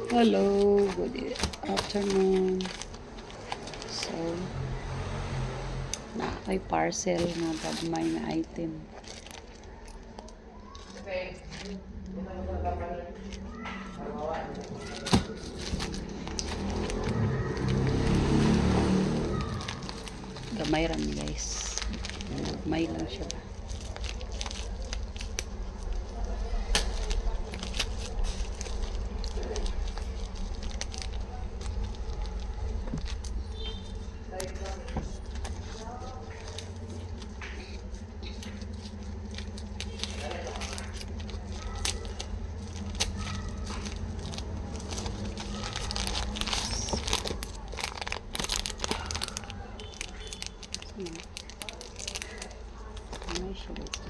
Hello, good afternoon. So, na kay parcel nga gagmay na item. Gamay ram guys. Gamay lang siya ba. Gamay siya guys.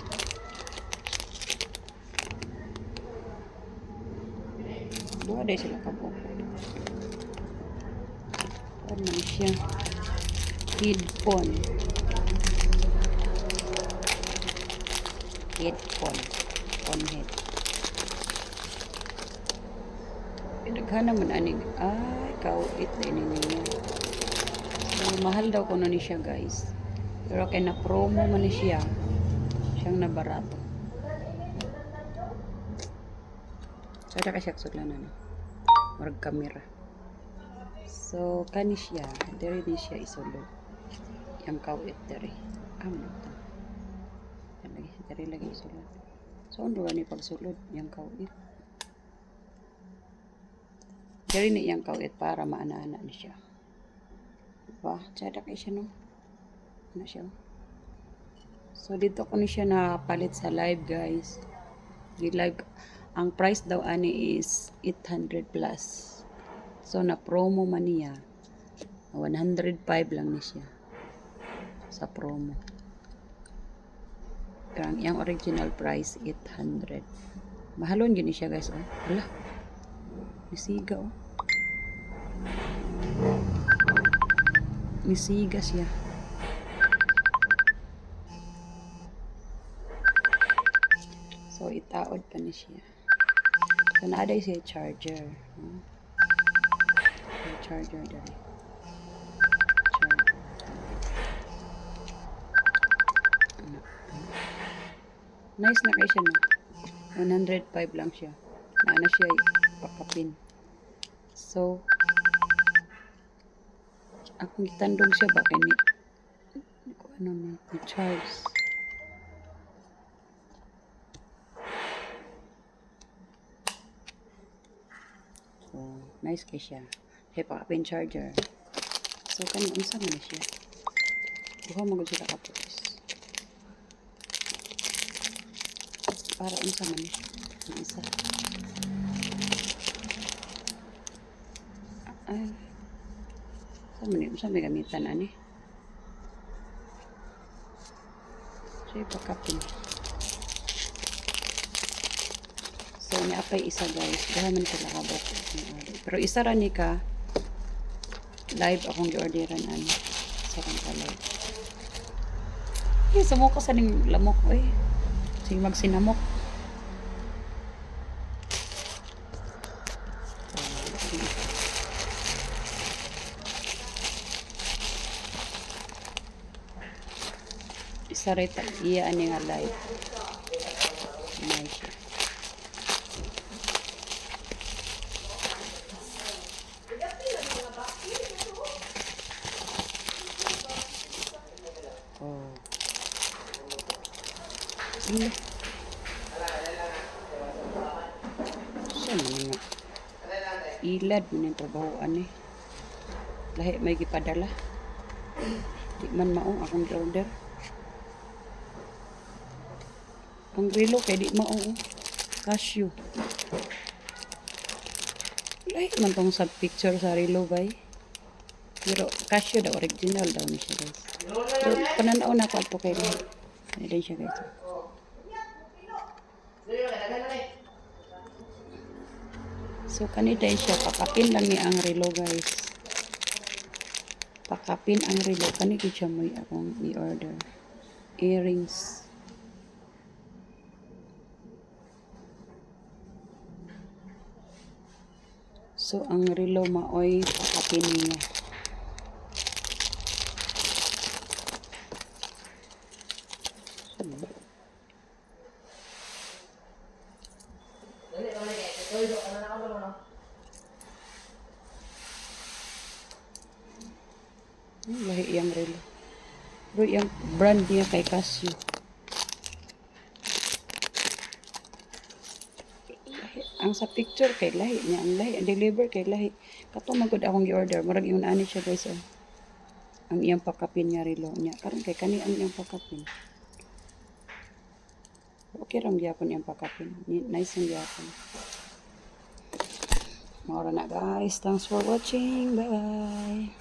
Dua day sila kabuko. Ano siya? Headphone. Phone head. Pinaghan naman aning ay kauit din niya. Mahal daw ko na ni siya guys. Pero kay na promo man ni siya. Siyang nabarato. Sada ka siya suglanan. Marag kamera. So kani siya, diri ni siya isulod. Yang kauit diri. Amo to. Diri lagi isulod. So undo ni pagsulod yang kauit. Diri ni yang kauit para maana-ana ni siya. Diba? Sada kay siya no. Ano siya? So dito ko ni siya napalit sa live guys. Di live ang price daw ani is 800 plus. So na promo man niya 105 lang ni siya sa promo. Pero ang iyang original price 800. Mahalon gini siya guys oh. Wala. Misiga oh. Misiga siya. So itaod pa ni siya. So naaday siya charger. Charger dali. Nice na kay siya no. 105 lang siya. Naana siya pakapin. So akong gitandog siya ba kini ko ano ni charge. So nice kay siya. Kay pakapin charger. So kani unsa man siya. Duha mo gud sila kapos. Para unsa man ni isa. Ay. Sa may gamitan ani. So pakapin. So ni apay isa guys. Duha man sila kabot. Pero isa ra ni ka live akong gi-orderan ani. Sa kang live. Sumuko sa ning lamok oy. Sige magsinamok. Isa rin iya ani nga live. Nice. Oh. Iya. Siya man nga. Ilad man yung trabahoan eh. Lahi may gipadala. Di man maong akong order. Ang relo kay di maong. Casio. Lahi man tong sa picture sa relo bay. Pero Casio daw original daw ni siya guys. So pananaw na ko ato kay lahi. Ayan siya guys. So kanina siya pakapin lang ni ang relo guys. Pakapin ang relo kani gid siya mo akong i-order. Earrings. So ang relo maoy pakapin niya. Lahi yang relo. Pero yung brand niya kay Casio. Ang sa picture kay lahi niya, ang lahi, ang deliver kay lahi. Kato magud akong gi-order, murag yung ani siya guys. Oh. Ang iyang pakapin nga relo niya. Karon kay kani ang iyang pakapin. Okay ram gyapon iyang pakapin. Nice ang gyapon. Maura na guys. Thanks for watching. Bye.